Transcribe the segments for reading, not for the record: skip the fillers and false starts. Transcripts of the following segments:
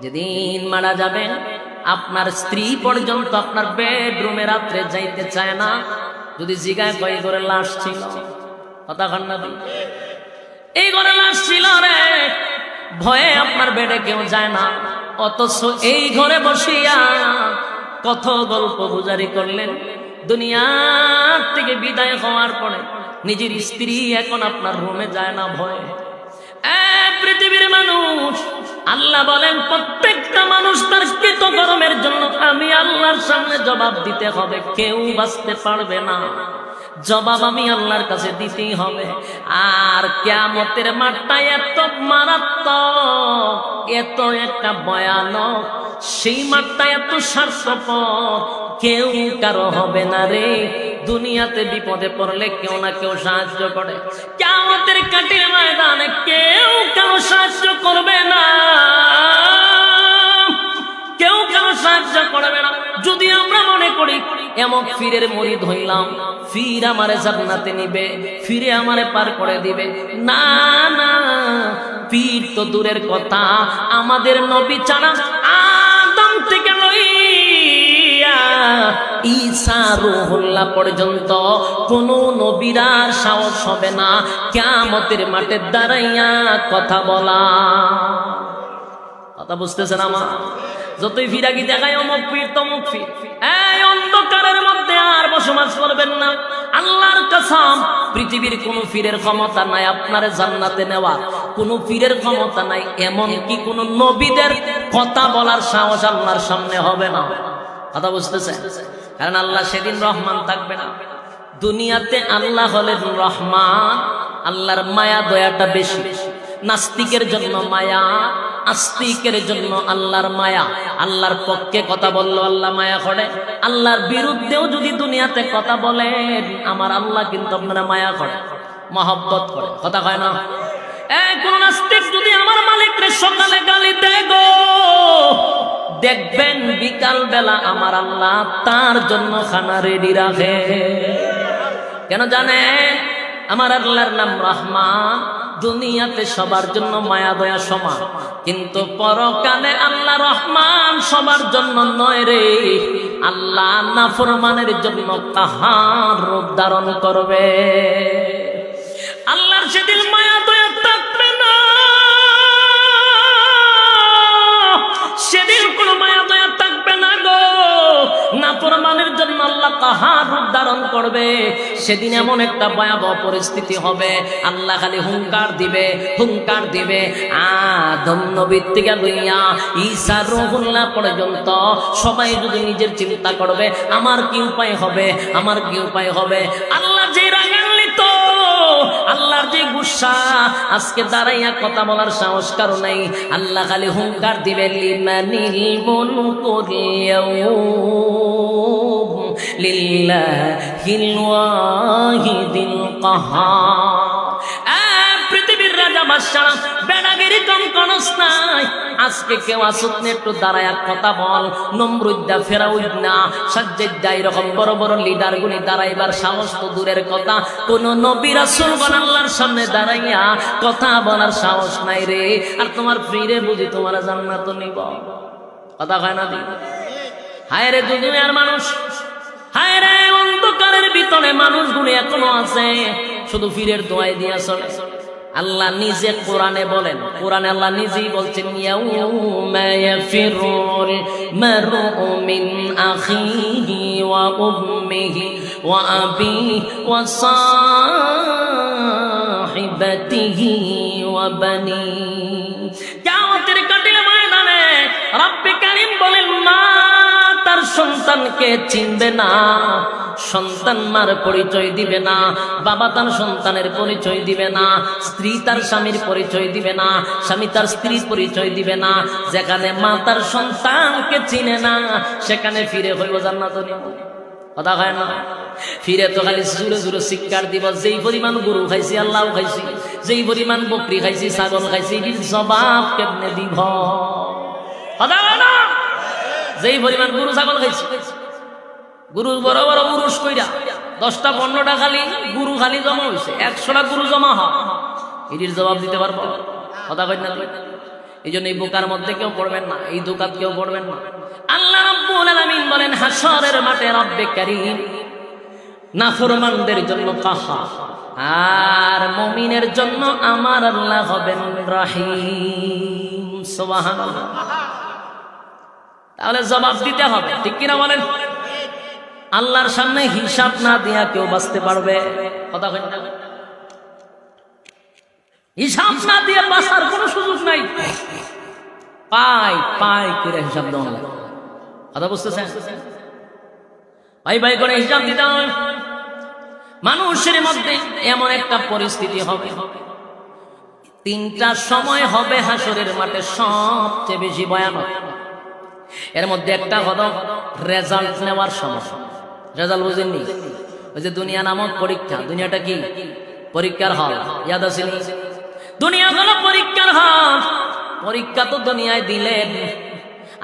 যেদিন মারা যাবেন আপনার স্ত্রী পর্যন্ত আপনার বেডরুমে রাত্রে যাইতে চায় না। যদি জিগায় কই করে লাশ ছিল, কথা কন না, এই ঘরে লাশ ছিল রে, ভয়ে আপনার বেডে কেউ যায় না। অথচ এই ঘরে বসিয়া কত গল্প গুজারি করলেন। দুনিয়ার থেকে বিদায় হওয়ার পরে নিজের স্ত্রী এখন আপনার রুমে যায় না ভয়ে। পৃথিবীর মানুষ, আল্লাহ বলেন প্রত্যেকটা মানুষ তার কৃতকর্মের জন্য আমি আল্লাহর সামনে জবাব দিতে হবে, কেউ বাঁচতে পারবে না। জবাব আমি আল্লাহর কাছে দিতেই হবে। আর কিয়ামতের মাঠটা এত মারাত্মক, এত একটা ভয়ানক, সেই মাঠটা এত স্বার্থপর, কেউ কারো হবে না রে। দুনিয়াতে বিপদে পড়লে কেউ না কেউ সাহায্য করে, কিয়ামতের কাঠির ময়দানে কেউ কারো সাহায্য করবে না, কেউ কারো সাহায্য করবে না। যদি আমরা মনে করি এমন ফিরের মরিদ হইলাম, ফির আমারে জান্নাতে নিবে, ফিরে আমারে পার করে দিবে, না না, পীর তো দূরের কথা, আমাদের নবী ছাড়া আদম থেকে লইয়া ঈসা রূহুল্লাহ পর্যন্ত কোন নবীরার সাহস হবে না কিয়ামতের মাঠে দাঁড়াইয়া কথা বলা। কথা বুঝতেছেন আমার? যতই ফিরাকি দেখায় অমুক পীর তমুক পীর, এই অন্ধকারের মধ্যে আর বসবাস করবেন না। আল্লাহর কসম, পৃথিবীর কোন পীরের ক্ষমতা নাই আপনারে জান্নাতে নেওয়া, কোন পীরের ক্ষমতা নাই, এমন কি কোন নবীদের কথা বলার সাহস আল্লাহর সামনে হবে না। কথা বুঝতেছেন? কারণ আল্লাহ সেদিন রহমান থাকবে না। দুনিয়াতে আল্লাহ হলেন রহমান, আল্লাহর মায়া দয়াটা বেশি। নাস্তিকের জন্য মায়া, আস্তিকের জন্য আল্লাহর মায়া। আল্লাহর পক্ষে কথা বললো আল্লাহ মায়া করে, আল্লাহর বিরুদ্ধেও যদি দুনিয়াতে কথা বলেন আমার আল্লাহ কিন্তু আপনারা মায়া করে, মহব্বত করে। কথা কয় না? কোন নাস্তিক যদি আমার মালিকরে সকালে গালি দেয় গো, দেখবেন বিকাল বেলা আমার আল্লাহ তার জন্য খানা রেডি রাখে। কেন জানেন? আমার আল্লাহর নাম রহমান। দুনিয়াতে সবার জন্য মায়া দয়া সমান, কিন্তু পরকালে আল্লাহ রহমান সবার জন্য নয় রে। আল্লাহ নাফরমানের জন্য কাহার রূপ ধারণ করবে। আল্লাহর সেদিন মায়া দয়া থাকবে না, সেদিন কোনো মায়া দয়া থাকবে না গো। নাফরমানের জন্য আল্লাহ কাহার রূপ ধারণ করবে। সেদিন এমন একটা ভয়াবহ পরিস্থিতি হবে, আল্লাহ খালি হুঙ্কার দিবে, হুঙ্কার দিবে। আদম নবী থেকে লইয়া ঈসা রূহুল্লাহ পর্যন্ত সবাই যদি নিজের চিন্তা করবে আমার কি উপায় হবে, আমার কি উপায় হবে। আল্লাহ যে রাগান্বিত, আল্লাহর যে গুসা, আজকে দাঁড়াইয়া কথা বলার সাহস কারো নাই। আল্লাহ খালি হুঙ্কার দিবে, লিমানিল মুলকুল ইয়াউম লিল্লাহিল ওয়াহিদিল কাহার। পৃথিবীর রাজা বাদশাহ বেড়াগিরি কম কনস নাই। আজকে কেউ আসুক না, একটু দাঁড়ায় কথা বল। নমরুদ্দা, ফেরাউদ্দা, সাজ্জাদা, এরকম বড় বড় লিডার গুলি দাঁড়াইবার সাহস তো দূরের কথা, কোন নবী রাসূলগণ আল্লাহর সামনে দাঁড়াইয়া কথা বলার সাহস নাই রে। আর তোমার ফিরে বুঝি তোমার জান্নাত নিব? কথা কয় না? হায় রে দুনিয়ার মানুষ, হায় রে অন্ধকারের ভিতরে মানুষগুলো এখনো আছে শুধু ফিরের দোয়াই দিয়া চলে। আল্লাহ নিজে কোরআনে বলেন, কোরআনে আল্লাহ নিজেই বলছেন, ইয়াউমা ইয়াফিরুল মারউ মিন আখিহি ওয়া উম্মিহি ওয়া আবিহি ওয়া সাহিবাতিহি ওয়া বানিহি। কিয়ামতের কঠিন ময়দানে রব্বে কারীম বলেন, মা তার সন্তানকে চিনবে না, সন্তান মার পরিচয় দিবে না, বাবা তার সন্তানের পরিচয় দিবে না, স্ত্রী তার স্বামীর পরিচয় দিবে না, স্বামী তার স্ত্রীর পরিচয় দিবে না। যেখানে মা তার সন্তানকে চিনে না সেখানে ফিরে হইব জান্নাত নিব। কথা হয় না? ফিরে তো খালি জুড়ে জুড়ে শিক্ষার দিব, যেই পরিমাণ গরু খাইছি আল্লাহ খাইছি, যেই পরিমাণ বকরি খাইছি, ছাগল খাইছি, জবাব কেমনে দিব? কথা হয় না? যেই পরিমাণ গরু ছাগল খাইছি, গুরু বড় বড় উরুস কইরা 10টা 15টা খালি গুরু খালি জমা হয়েছে, 100টা গুরু জমা হয়, এটির জবাব দিতে পারবো? কথা কই না? এই জন্য এই বোকার মধ্যে কেউ পড়বেন না, এই দোকাত কেউ পড়বেন না। আল্লাহ রাব্বুল আলামিন বলেন হাশরের মাঠে রব্বে কারীম নাফরমানদের জন্য কাহ্হার, আর মুমিনের জন্য আমার আল্লাহ হবেন রহিম। সুবহানাল্লাহ। তাহলে জবাব দিতে হবে, ঠিক কিনা বলেন? আল্লাহর সামনে হিসাব না দিয়া কেউ বাঁচতে পারবে? কথা কই না? হিসাব না দিয়ে বাঁচার কোনো সুযোগ নাই। পাই করে হিসাব দেওয়া লাগে। কথা বুঝতেছেন? ভাই করে হিসাব দিতে হবে। মানুষের মধ্যে এমন একটা পরিস্থিতি হবে, তিনটা সময় হবে হাসরের মাঠে সবচেয়ে বেশি ভয়ানক। এর মধ্যে একটা হলো রেজাল্ট নেওয়ার সময়। রেজাল্ট বুঝেননি? ওই যে দুনিয়া নামক পরীক্ষা। দুনিয়াটা কি? পরীক্ষার হল। ইয়াদ আছে? দুনিয়া হলো পরীক্ষার হল। পরীক্ষা তো দুনিয়ায় দিলেন,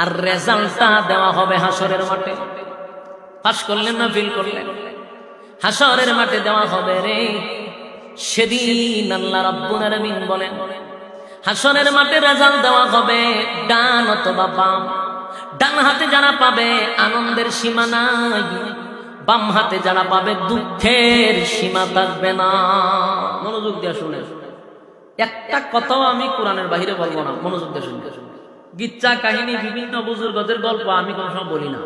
আর রেজাল্টটা দেওয়া হবে হাসরের মাঠে। পাস করলেন না ফেল করলেন, হাসরের মাঠে দেওয়া হবে রে। সেদিন আল্লাহ রাব্বুল আলামিন বলেন হাসরের মাঠে রেজাল্ট দেওয়া হবে ডান অথবা বাম। ডান হাতে যারা পাবে আনন্দের সীমা নাই, বাম হাতে যারা পাবে দুঃখের সীমা থাকবে না। মনোযোগ দিয়ে শুনে, একটা কথাও আমি কোরআনের বাইরে বলবো না। মনোযোগ দিয়ে শুনতে। গিচ্ছা কাহিনী বিভিন্ন বুজুর্গদের গল্প আমি কোনো সময় বলি না,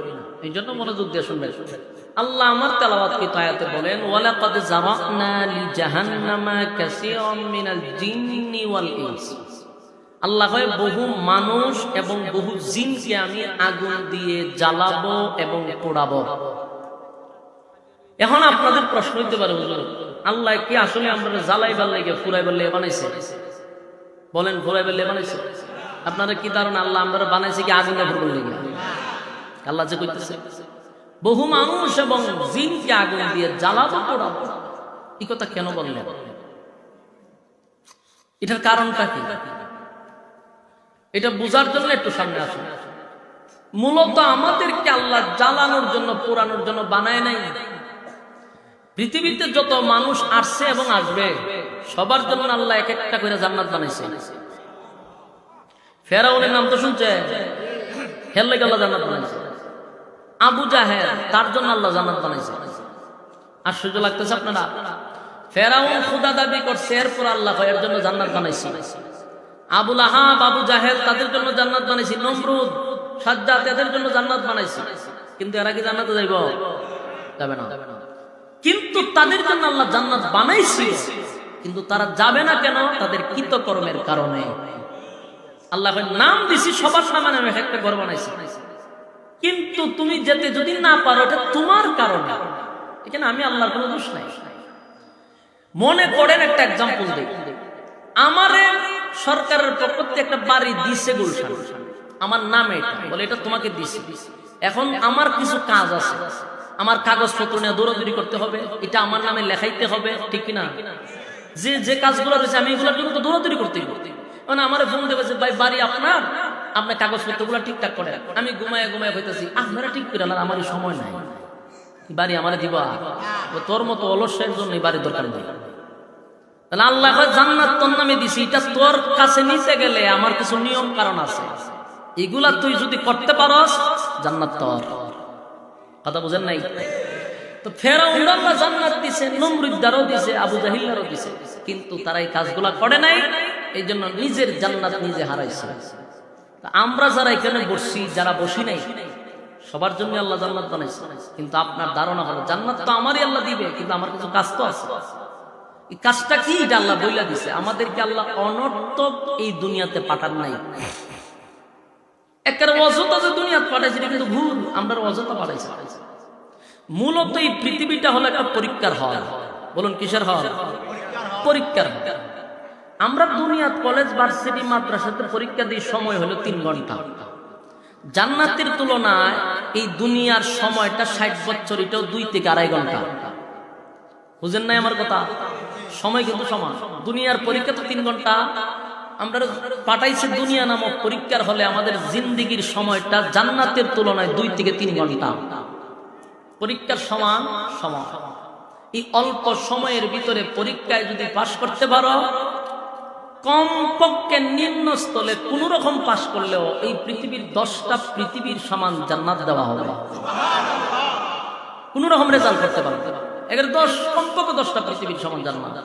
এই জন্য মনোযোগ দিয়ে শুনবে। আল্লাহ আমার তেলাওয়াতকৃত আয়াতে বলেন ওয়ালাকাদ যারানা লিজাহান্নামা কাসীরাম মিনাল জিন্নি ওয়াল ইনস। আল্লাহ কয় বহু মানুষ এবং বহু জিনকে আমি আগুন দিয়ে জ্বালাবো এবং পোড়াবো। এখন আপনাদের প্রশ্ন হইতে পারে হুজুর আল্লাহ কি আসলে আমরা জ্বালাইবার লাগে ফুরাইবার লাগে বানাইছে? বলেন ফুরাইবার লাগে বানাইছে? আপনারা কি ধারণা আল্লাহ আমরা বানাইছে কি আগুনে ফুরবার লাগে? আল্লাহ যে কইতেছে বহু মানুষ এবং জিনকে আগুন দিয়ে জ্বালাবো পোড়াবো, এই কথা কেন বললেন? এটার কারণটা কি? এটা বোঝার জন্য একটু সামনে আসুন। মূলত আমাদেরকে আল্লাহ জ্বালানোর জন্য পোড়ানোর জন্য বানায় নাই। পৃথিবীতে যত মানুষ আসছে এবং আসবে সবার জন্য আল্লাহ এক একটা করে জান্নাত বানাইছে। ফেরাউনের নাম তো শুনছে, হের লাগে আল্লাহ জান্নাত বানাইছে। আবু জাহেল, তার জন্য আল্লাহ জান্নাত বানাইছে। আশ্চর্য লাগতেছে আপনারা? ফেরাউন খোদা দাবি করছে, এরপর আল্লাহ এর জন্য জান্নাত বানাইছে। আবু লাহাব, আবু জাহেল, তাদের জন্য জান্নাত বানাইছি। নমরুদ, সাজ্জাদ, এদের জন্য জান্নাত বানাইছি। কিন্তু এরা কি জান্নাতে যাইব? যাবে না। কিন্তু তাদের জন্য আল্লাহ জান্নাত বানাইছি, কিন্তু তারা যাবে না কেন? তাদের কৃতকর্মের কারণে। আল্লাহ নাম দিছি, সবার নামে আমি একটা ঘর বানাইছি, কিন্তু তুমি যেতে যদি না পারো এটা তোমার কারণে। এখানে আমি আল্লাহর কোনো দোষ নাই। মনে করেন একটা এক্সাম্পল দিই, আমারে সরকারের পক্ষ থেকে একটা বাড়ি দিছে গুলশান, আমার নামে, বলে এটা তোমাকে দিছি। এখন আমার কিছু কাজ আছে, আমার কাগজপত্র নিয়ে দৌড়াদৌড়ি করতে হবে, এটা আমার নামে লেখাইতে হবে, ঠিক কিনা? যে কাজগুলো রয়েছে আমি এগুলোর জন্য তো দৌড়াদৌড়ি করতে হবে। মানে আমার ফোন দেবে যে ভাই বাড়ি আপনার, আপনার কাগজপত্র গুলো ঠিকঠাক করে। আমি ঘুমায় হইতেছি, আপনারা ঠিক করে না, আমার সময় নাই, বাড়ি আমার দিবা। তোর মতো অলসের জন্য বাড়ির দরকার নেই। তাহলে আল্লাহ জান্নাত তোর নামে দিছি, এটা তোর কাছে নিতে গেলে আমার কিছু নিয়ম কারণ আছে, এগুলা তুই যদি করতে পারস জান্নাত তোর। কথা বুঝেন নাই? তো ফেরাউন আল্লাহ জান্নাত দিছে, নমরুদদারও দিছে, আবু জাহিলারও দিছে, কিন্তু তারা এই কাজগুলা করে নাই, এই জন্য নিজের জান্নাত নিজে হারাইছে। আমরা যারা এখানে বসছি, যারা বসি নাই, সবার জন্য আল্লাহ জান্নাত বানাইছে। কিন্তু আপনার ধারণা হলো জান্নাত তো আমারই আল্লাহ দিবে, কিন্তু আমার কিছু কাজ তো আছে। এই কাজটা কি? এটা আল্লাহ বইলা দিছে। আমাদেরকে আল্লাহ অনর্থক এই দুনিয়াতে পাঠান নাই। একটা অযথা যে দুনিয়াতে পাঠাইছে এটা কিন্তু ভুল, আমরা অযথা পাঠাইছি। মূলত এই পৃথিবীটা হলো একটা পরীক্ষার হল। বলুন কিসের হল? পরীক্ষার হল। আমরা দুনিয়াত কলেজ, ভার্সিটি, মাদ্রাসাতে পরীক্ষা দিই, সময় হলো 3 ঘন্টা। জান্নাতের তুলনায় এই দুনিয়ার সময়টা 60 বছর, এটাও 2 থেকে 2.5 ঘন্টা। বুঝেন নাই আমার কথা? সময় কিন্তু সমান। দুনিয়ার পরীক্ষা তো 3 ঘন্টা, আমরা পাঠাইছে দুনিয়া নামক পরীক্ষার হলে আমাদের জিন্দিগির সময়টা জান্নাতের তুলনায় 2 থেকে 3 ঘন্টা। পরীক্ষার সমান সময়। এই অল্প সময়ের ভিতরে পরীক্ষায় যদি পাশ করতে পারো, কমপক্ষে নিম্ন স্থলে কোন রকম পাশ করলেও এই পৃথিবীর 10টা পৃথিবীর সমান জান্নাত দেওয়া হবে। কোন রকম রেজাল্ট করতে পারবে, এর 10 কমপক্ষে 10টা পৃথিবীর সমান জান্নাত।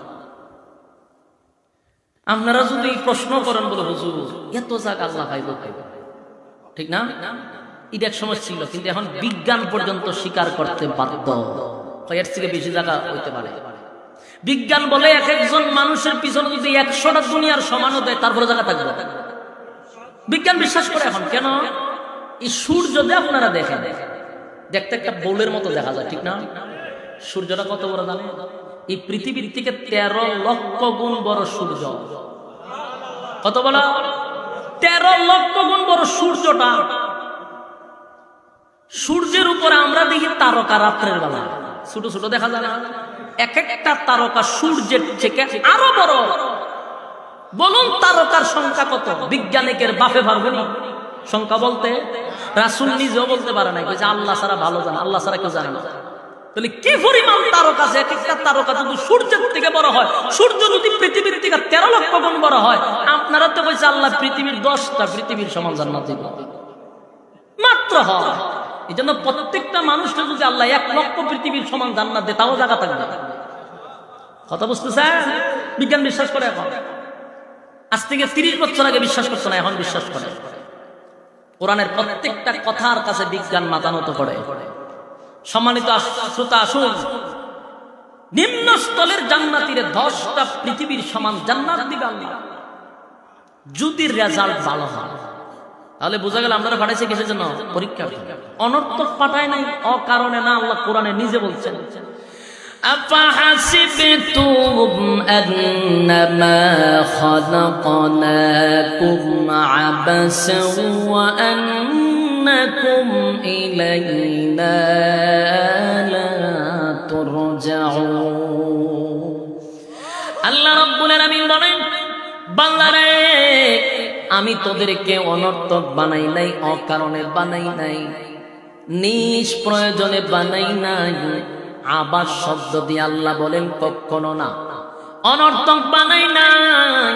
আপনারা যদি প্রশ্ন করেন বলে হুজুর এত জায়গা আল্লাহ পাইব, ঠিক না? এটা এক সময় ছিল, কিন্তু এখন বিজ্ঞান পর্যন্ত স্বীকার করতে বাধ্য, এর থেকে বেশি জায়গা হইতে পারে। বিজ্ঞান বলে এক একজন মানুষের পিছনে যদি 100টা দুনিয়ার সমানও দেয় তারপরে জায়গা থাকবে। বিজ্ঞান বিশ্বাস করে এখন। কেন? এই সূর্য যে আপনারা দেখেন, দেখতে একটা বোলের মতো দেখা যায়, ঠিক না? সূর্যটা কত বড় জানেন? এই পৃথিবীর থেকে 13 লক্ষ গুণ বড় সূর্য। কত বড়? 13 লক্ষ গুণ বড় সূর্যটা। সূর্যের উপরে আমরা দেখি তারকা রাত্রের বেলা ছোট ছোট দেখা যায় না? এক একটা তারকা সূর্যের থেকে আরো বড়। বলুন তারকার সংখ্যা কত? বিজ্ঞানিকের বাপে পারবে না সংখ্যা বলতে। রাসূল নিজেও বলতে পারে না, যে আল্লাহ ছাড়া ভালো জানে, আল্লাহ ছাড়া কেউ জানে না। তাহলে কি পরিমাণ তারকা আছে? এক একটা তারকা যদি সূর্যের থেকে বড় হয়, সূর্য যদি পৃথিবীর থেকে 13 লক্ষ গুণ বড় হয়, আপনারা তো কইছে আল্লাহ পৃথিবীর 10টা পৃথিবীর সমান জান্নাত দিবে মাত্র হয়। এই জন্য প্রত্যেকটা মানুষকে যদি আল্লাহ 1 লক্ষ পৃথিবীর সমান জান্নাত দেয় তাও জায়গা থাকবে। কথা বুঝতেছেন? বিজ্ঞান বিশ্বাস করে এখন। আজ থেকে 30 বছর আগে বিশ্বাস করতো না, এখন বিশ্বাস করে। কোরআনের প্রত্যেকটা কথার কাছে বিজ্ঞান মাথা নত করে। সম্মানিত শ্রোতা, আসুন, নিম্ন স্থলের জান্নাতীরে 10টা পৃথিবীর সমান জান্নাত দিবে আল্লাহ, যদি রেজাল্ট ভালো হয়। তাহলে বোঝা গেল আমরা পাঠাইছে কিসের জন্য? পরীক্ষা। অনর্থক পাঠায় নাই, অকারণে না। আল্লাহ কোরআনে নিজে বলছেন, আফাহাসিবতুম আন্নামা খালাকনাকুম আবাসান ওয়া আন্নাকুম ইলাইনা লা তুরজাউন। আল্লাহ রাব্বুল আলামিন বলেন, বান্দারে আমি তোদেরকে অনর্থক বানাই নাই, অকারণে বানাই নাই, নিষ্প্রয়োজনে বানাই নাই। আবার শব্দ দিয়ে আল্লাহ বলেন কখনো না। অনর্থক বানাই নাই,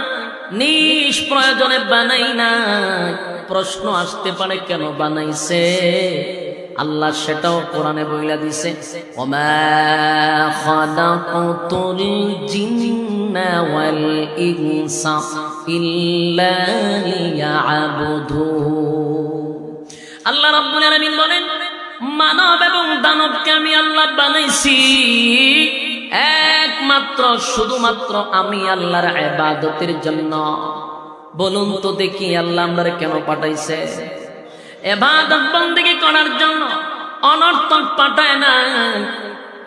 নিষ্প্রয়োজনে বানাই নাই। প্রশ্ন আসতে পারে কেন বানাইছে আল্লাহ, সেটাও কোরআনে বইলা দিছে, ওমা খালাকাতুল জিন্না ওয়াল ইনসা ইল্লা লিয়াবুদুন। আল্লাহ রাব্বুল আলামিন বলেন, মানব এবং দানবকে আমি আল্লাহ বানাইছি একমাত্র শুধুমাত্র আমি আল্লাহর ইবাদতের জন্য। বলুন তো দেখি আল্লাহ আমরারে কেন পাঠাইছে? ইবাদত বন্দেগী করার জন্য, অনর্থক পাঠায় না।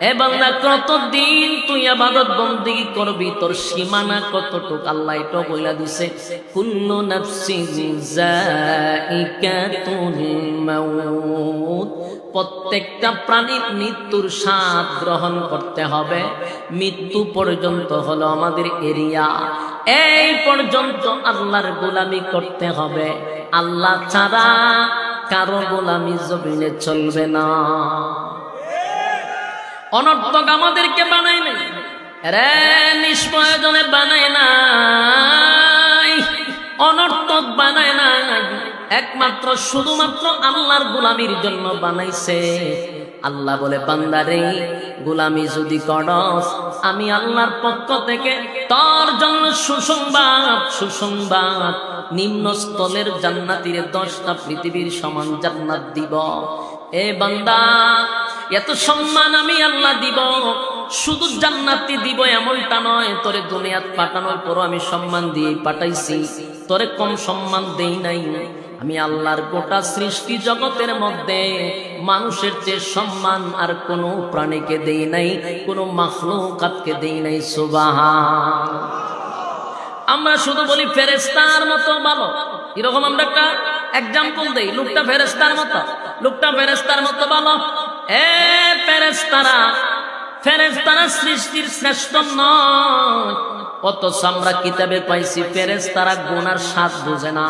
এ বান্দা কতদিন তুই ইবাদত বন্দেগী করবি, তোর সীমানা কতটুক আল্লাহ এটা বইলা দিছে, কুল্লু নাফসিন যায়িকাতুল মাউত। প্রত্যেকটা প্রাণীর মৃত্যুর স্বাদ গ্রহণ করতে হবে। মৃত্যু পর্যন্ত হলো আমাদের এরিয়া, এই পর্যন্ত আল্লাহর গোলামি করতে হবে। আল্লাহ ছাড়া কারো গোলামি জমিনে চলবে না। অনর্থক আমাদেরকে বানায় নাই রে, নিষ্প্রয়োজনে বানায় নাই, অনর্থক বানায় নাই, একমাত্র শুধুমাত্র আল্লাহর গোলামির জন্য বানাইছে। আল্লাহ বলে, বান্দারে গোলামি যদি করস, আমি আল্লাহর পক্ষ থেকে তোর জন্য সুসংবাদ, সুসংবাদ, নিম্ন স্থলের জান্নাতীরে 10টা পৃথিবীর সমান জান্নাত দিব। এ বান্দা, এত সম্মান আমি আল্লাহ দিব, শুধু জান্নাতি দিব এমনটা নয়। তোরে দুনিয়াত পাঠানোর পরও আমি সম্মান দিয়ে পাঠাইছি, তোরে কম সম্মান দেই নাই। আমি আল্লাহর গোটা সৃষ্টি জগতের মধ্যে মানুষের চেয়ে সম্মান আর কোন প্রাণীকে দেই নাই, কোন মাখলুকাতকে দেই নাই। সুবহান। আমরা শুধু বলি ফেরেশতার মতো ভালো, এরকম আমরা একটা এক্সাম্পল দেই। লোকটা ফেরেশতার মতো, লোকটা ফেরেশতার মতো ভালো। এ ফেরেশতারা, ফেরেশতারা সৃষ্টির শ্রেষ্ঠ নয়। অথচ আমরা কিতাবে পাইছি ফেরেশতারা গুনার স্বাদ বুঝে না,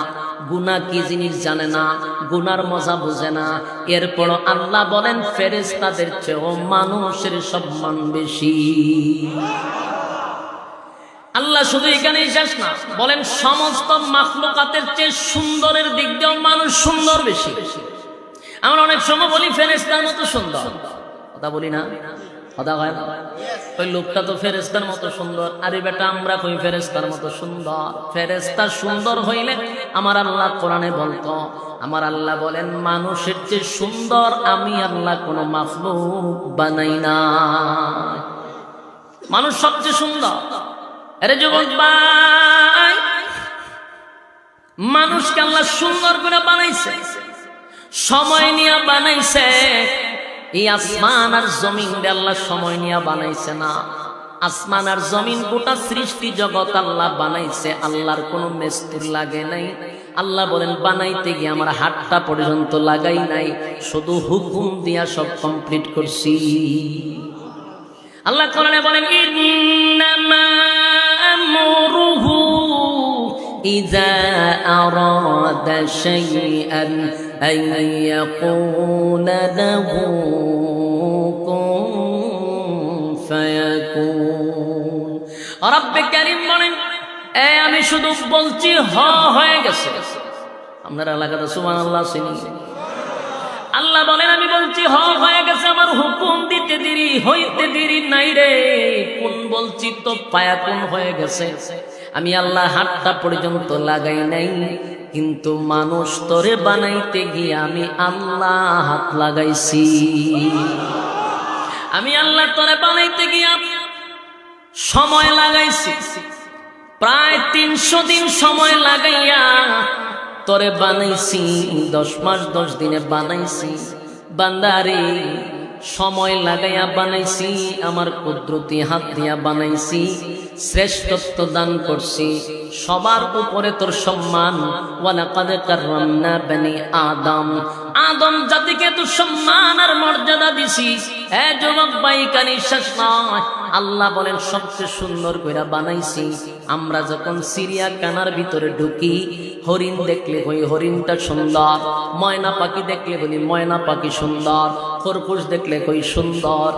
গুনাহ কি জিনিস জানে না, গুনার মজা বুঝে না। এরপর আল্লাহ বলেন ফেরেশতাদের চেয়েও মানুষের সম্মান বেশি। আল্লাহ শুধু এখানেই শেষ না, বলেন সমস্ত মাখলুকাতের চেয়ে সুন্দরের দিক দিয়েও মানুষ সুন্দর বেশি। আমরা অনেক সময় বলি ফেরেশতার মতো সুন্দর, কথা বলি না? কথা হয় না? ওই লোকটা তো ফেরেশতার মতো সুন্দর। আরে বেটা, আমরা কই ফেরেশতার মতো সুন্দর? ফেরেশতা সুন্দর হইলে আমার আল্লাহ কোরআনে বলতো, আমার আল্লাহ বলেন মানুষের চেয়ে সুন্দর আমি আল্লাহ কোনো মাখলুক বানাই না। মানুষ সবচেয়ে সুন্দর। আরে যুবক ভাই, মানুষকে আল্লাহ সুন্দর করে বানাইছে, সময় নিয়ে বানাইছে। এই আসমান আর জমিন আল্লাহ সময় নিয়ে বানাইছে না। আসমান আর জমিন গোটা সৃষ্টি জগৎ আল্লাহ বানাইছে, আল্লাহর কোনো মিস্ত্রি লাগে নাই। আল্লাহ বলেন বানাইতে গিয়ে আমার হাতটা পর্যন্ত লাগাই নাই, শুধু হুকুম দিয়া সব কমপ্লিট করছি। আল্লাহ কোরআনে বলেন ইন্নামা আমরুহু ইযা আরাদা শাইআন আন ইয়াকুনা লাহু কুন ফায়াকুন। রব্বে কারীম বলেন, আমি শুধু বলছি হয়ে গেছে। আপনারা এলাকাতে সুবহানাল্লাহ চিনি? আল্লাহ বলেন আমি বলছি হয়ে গেছে, আমার হুকুম দিতে দেরি হইতে দেরি নাই রে। কোন বলছি তো ফায়াকুন হয়ে গেছে। আমি আল্লাহ হাতটা পর্যন্ত লাগাই নাই, কিন্তু মানুষ তোরে বানাইতে গিয়ে আমি আল্লাহ হাত লাগাইছি। আমি আল্লাহ তোরে বানাইতে গিয়ে সময় লাগাইছি, প্রায় 300 দিন সময় লাগাইয়া তোরে বানাইছি। 10 মাস 10 দিনে বানাইছি। বান্দারে সময় লাগাইয়া বানাইছি, আমার কুদরতি হাত দিয়া বানাইছি, শ্রেষ্ঠত্ব দান করছি। সবার উপরে তোর সম্মান। ওয়ালাকাদ কাররামনা বনি আদম, আদম জাতিকে তো সম্মান আর মর্যাদা দিছি। এ যুবক ভাই, কানি শেষ নয়। আল্লাহ বলেন সবচেয়ে সুন্দর কইরা বানাইছি। আমরা যখন চিড়িয়াখানার ভিতরে ঢুকি, হরিণ দেখলে ওই হরিণটা সুন্দর, ময়না পাখি দেখলে বলি ময়না পাখি সুন্দর, খরগোশ দেখলে কই সুন্দর।